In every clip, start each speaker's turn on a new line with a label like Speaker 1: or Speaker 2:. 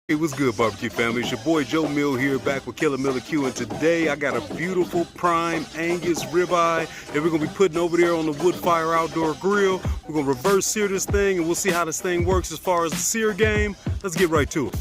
Speaker 1: Hey, what's good, barbecue family? It's your boy Joe Mill here, back with Killer Miller Q, and today I got a beautiful prime Angus ribeye that we're gonna be putting over there on the Woodfire Outdoor Grill. We're gonna reverse sear this thing, and we'll see how this thing works as far as the sear game. Let's get right to it.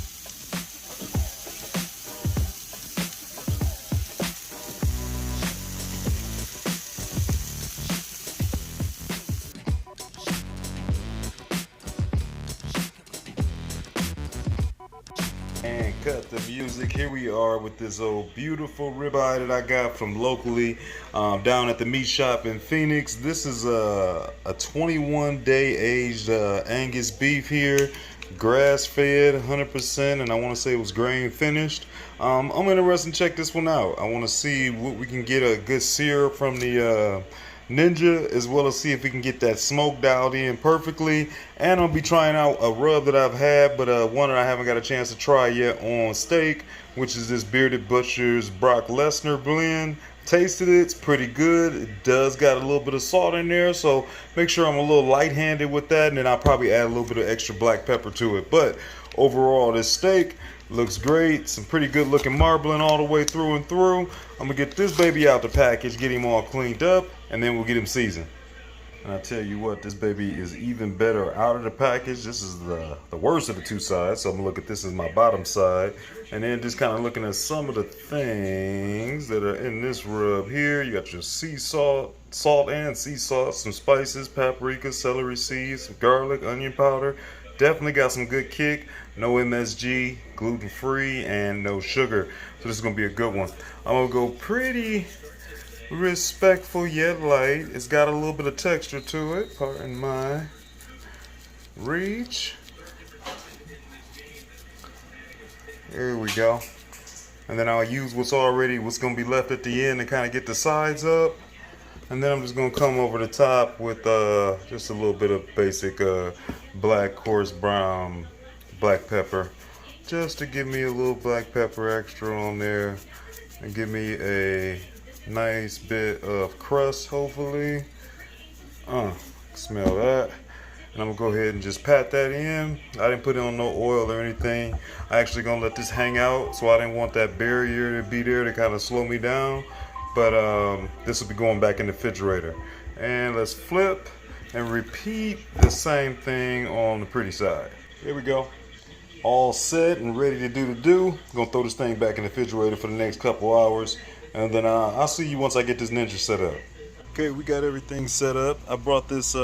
Speaker 1: And cut the music. Here we are with this old beautiful ribeye that I got from locally down at the meat shop in Phoenix. This is a 21-day aged Angus beef here, grass fed 100%, and I want to say it was grain finished. I'm interested to check this one out. I want to see what we can get a good sear from the Ninja, as well as see if we can get that smoke dialed in perfectly. And I'll be trying out a rub that I've had, but one that I haven't got a chance to try yet on steak, which is this Bearded Butcher's Brock Lesnar Blend. Tasted it, it's pretty good. It does got a little bit of salt in there, so make sure I'm a little light-handed with that, and then I'll probably add a little bit of extra black pepper to it. But overall, this steak looks great. Some pretty good looking marbling all the way through and through. I'm gonna get this baby out the package, get him all cleaned up, and then we'll get him seasoned. And I tell you what, this baby is even better out of the package. This is the worst of the two sides, so I'm gonna look at this as my bottom side, and then just kind of looking at some of the things that are in this rub here. You got your sea salt and sea salt, some spices, paprika, celery seeds, some garlic, onion powder. Definitely got some good kick. No MSG, gluten-free, and no sugar. So this is gonna be a good one. I'm gonna go pretty respectful yet light. It's got a little bit of texture to it. Pardon my reach. There we go. And then I'll use what's gonna be left at the end to kind of get the sides up. And then I'm just gonna come over the top with just a little bit of basic black coarse brown black pepper, just to give me a little black pepper extra on there and give me a nice bit of crust, hopefully. Smell that. And I'm gonna go ahead and just pat that in. I didn't put it on no oil or anything. I actually gonna let this hang out, so I didn't want that barrier to be there to kind of slow me down. But this will be going back in the refrigerator. And let's flip and repeat the same thing on the pretty side. Here we go. All set and ready to do the do. Gonna throw this thing back in the refrigerator for the next couple hours, and then I'll see you once I get this Ninja set up. Okay, we got everything set up. I brought this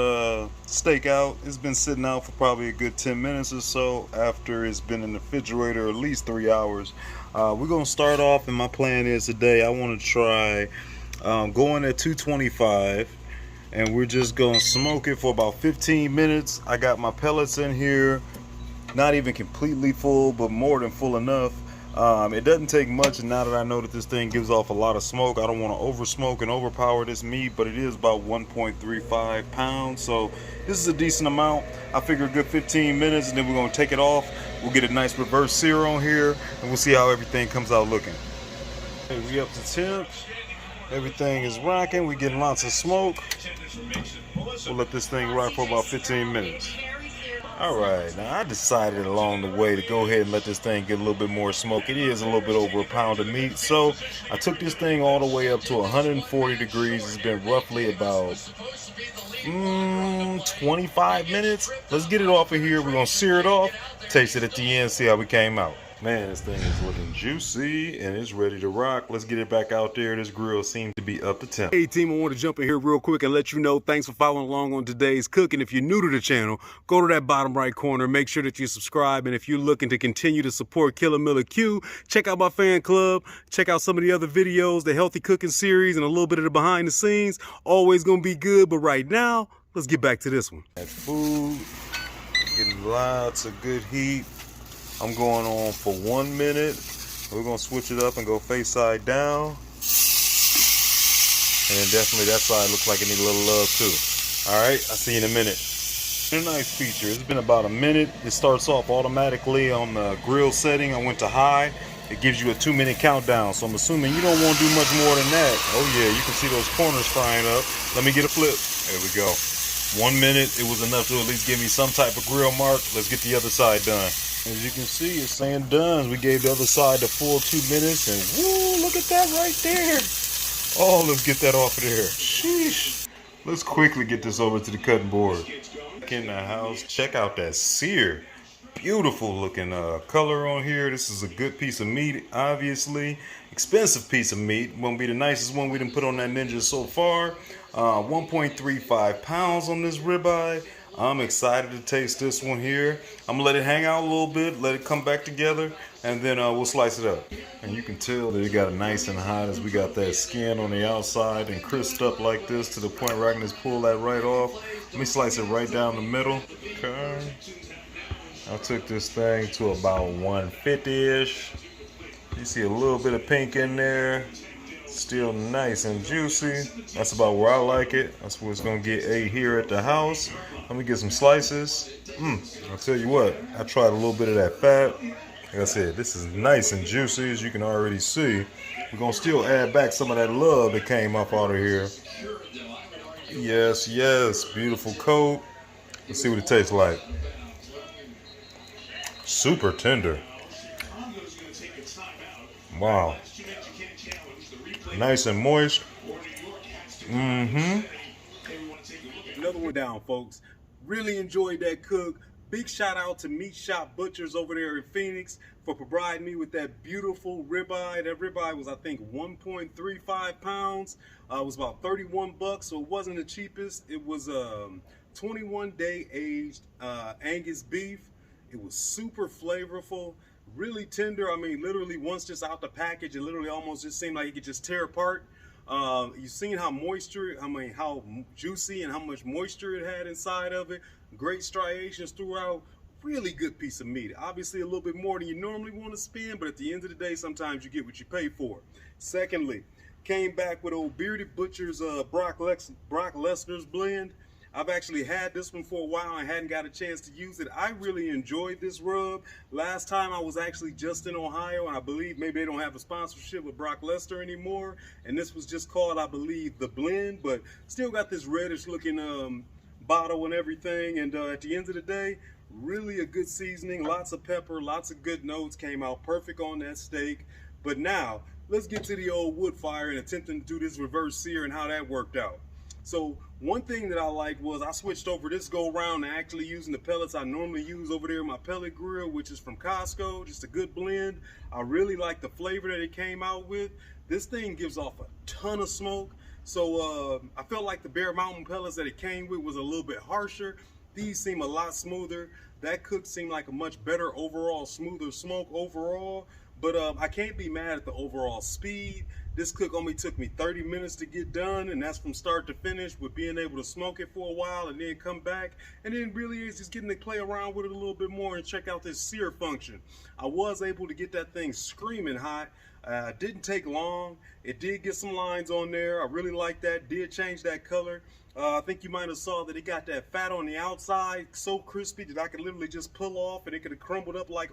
Speaker 1: steak out. It's been sitting out for probably a good 10 minutes or so after it's been in the refrigerator at least 3 hours. We're gonna start off, and my plan is today I want to try going at 225, and we're just gonna smoke it for about 15 minutes. I got my pellets in here, not even completely full, but more than full enough. It doesn't take much, and now that I know that this thing gives off a lot of smoke, I don't want to over smoke and overpower this meat, but it is about 1.35 pounds, so this is a decent amount. I figure a good 15 minutes, and then we're going to take it off. We'll get a nice reverse sear on here, and we'll see how everything comes out looking. Okay, we up to temps. Everything is rocking. We're getting lots of smoke. We'll let this thing rock for about 15 minutes. Alright, now I decided along the way to go ahead and let this thing get a little bit more smoke. It is a little bit over a pound of meat, so I took this thing all the way up to 140 degrees. It's been roughly about 25 minutes. Let's get it off of here. We're going to sear it off, taste it at the end, see how we came out. Man, this thing is looking juicy and it's ready to rock. Let's get it back out there. This grill seems to be up to temp. Hey team, I want to jump in here real quick and let you know, thanks for following along on today's cooking. If you're new to the channel, go to that bottom right corner, make sure that you subscribe. And if you're looking to continue to support Killer Miller Q, check out my fan club, check out some of the other videos, the healthy cooking series, and a little bit of the behind the scenes. Always gonna be good, but right now, let's get back to this one. That food, getting lots of good heat. I'm going on for 1 minute. We're gonna switch it up and go face side down. And then definitely that side looks like it needs a little love too. All right, I'll see you in a minute. A nice feature, it's been about a minute. It starts off automatically on the grill setting. I went to high. It gives you a 2-minute countdown. So I'm assuming you don't want to do much more than that. Oh yeah, you can see those corners frying up. Let me get a flip. There we go. 1 minute, it was enough to at least give me some type of grill mark. Let's get the other side done. As you can see, it's saying done. We gave the other side the full 2 minutes, and woo, look at that right there. Oh, let's get that off of there. Sheesh. Let's quickly get this over to the cutting board. Back in the house, check out that sear. Beautiful looking color on here. This is a good piece of meat, obviously. Expensive piece of meat. Won't be the nicest one we done put on that Ninja so far. 1.35 pounds on this ribeye. I'm excited to taste this one here. I'm gonna let it hang out a little bit, let it come back together, and then we'll slice it up. And you can tell that it got it nice and hot as we got that skin on the outside and crisped up like this to the point where I can just pull that right off. Let me slice it right down the middle. Okay. I took this thing to about 150-ish. You see a little bit of pink in there. Still nice and juicy. That's about where I like it. That's where it's gonna get here at the house. Let me get some slices. I'll tell you what, I tried a little bit of that fat. Like I said, this is nice and juicy, as you can already see. We're gonna still add back some of that love that came up out of here. Yes, yes, beautiful coat. Let's see what it tastes like. Super tender. Wow. Nice and moist. Another one down, folks. Really enjoyed that cook. Big shout out to Meat Shop Butchers over there in Phoenix for providing me with that beautiful ribeye. That ribeye was, I think, 1.35 pounds. It was about 31 bucks, so it wasn't the cheapest. It was 21-day aged Angus beef. It was super flavorful, really tender. I mean, literally once just out the package, it literally almost just seemed like it could just tear apart. You've seen how how juicy and how much moisture it had inside of it. Great striations throughout. Really good piece of meat. Obviously a little bit more than you normally want to spend, but at the end of the day, sometimes you get what you pay for. Secondly, came back with old Bearded Butcher's Brock Lesnar's Blend. I've actually had this one for a while and hadn't got a chance to use it. I really enjoyed this rub. Last time I was actually just in Ohio, and I believe maybe they don't have a sponsorship with Brock Lesnar anymore. And this was just called, I believe, the Blend, but still got this reddish looking bottle and everything. And at the end of the day, really a good seasoning, lots of pepper, lots of good notes, came out perfect on that steak. But now, let's get to the old wood fire and attempting to do this reverse sear and how that worked out. So one thing that I liked was I switched over this go around to actually using the pellets I normally use over there in my pellet grill, which is from Costco. Just a good blend. I really like the flavor that it came out with. This thing gives off a ton of smoke. So I felt like the Bear Mountain pellets that it came with was a little bit harsher. These seem a lot smoother. That cook seemed like a much better overall, smoother smoke overall. But I can't be mad at the overall speed. This cook only took me 30 minutes to get done, and that's from start to finish, with being able to smoke it for a while and then come back. And then really is just getting to play around with it a little bit more and check out this sear function. I was able to get that thing screaming hot. Didn't take long. It did get some lines on there. I really like that. Did change that color. I think you might have saw that it got that fat on the outside, so crispy that I could literally just pull off and it could have crumbled up like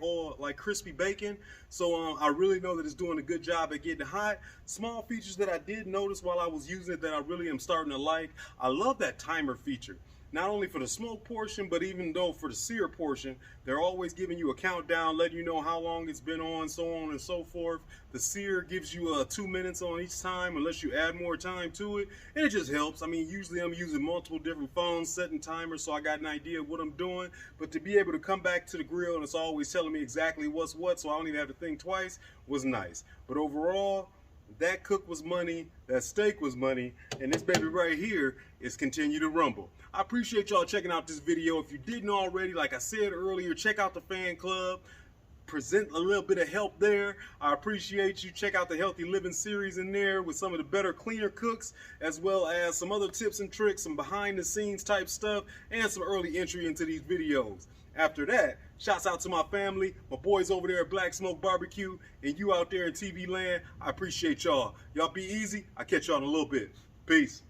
Speaker 1: crispy bacon. So I really know that it's doing a good job at getting hot. Small features that I did notice while I was using it that I really am starting to like. I love that timer feature. Not only for the smoke portion, but even though for the sear portion, they're always giving you a countdown, letting you know how long it's been on, so on and so forth. The sear gives you 2 minutes on each time, unless you add more time to it, and it just helps. I mean, usually I'm using multiple different phones, setting timers, so I got an idea of what I'm doing. But to be able to come back to the grill and it's always telling me exactly what's what, so I don't even have to think twice, was nice. But overall, that cook was money, that steak was money, and this baby right here is continue to rumble. I appreciate y'all checking out this video. If you didn't already, like I said earlier, check out the fan club. Present a little bit of help there. I appreciate you. Check out the Healthy Living series in there with some of the better, cleaner cooks, as well as some other tips and tricks, some behind the scenes type stuff, and some early entry into these videos. After that, shouts out to my family, my boys over there at Black Smoke Barbecue, and you out there in TV land. I appreciate y'all. Y'all be easy. I'll catch y'all in a little bit. Peace.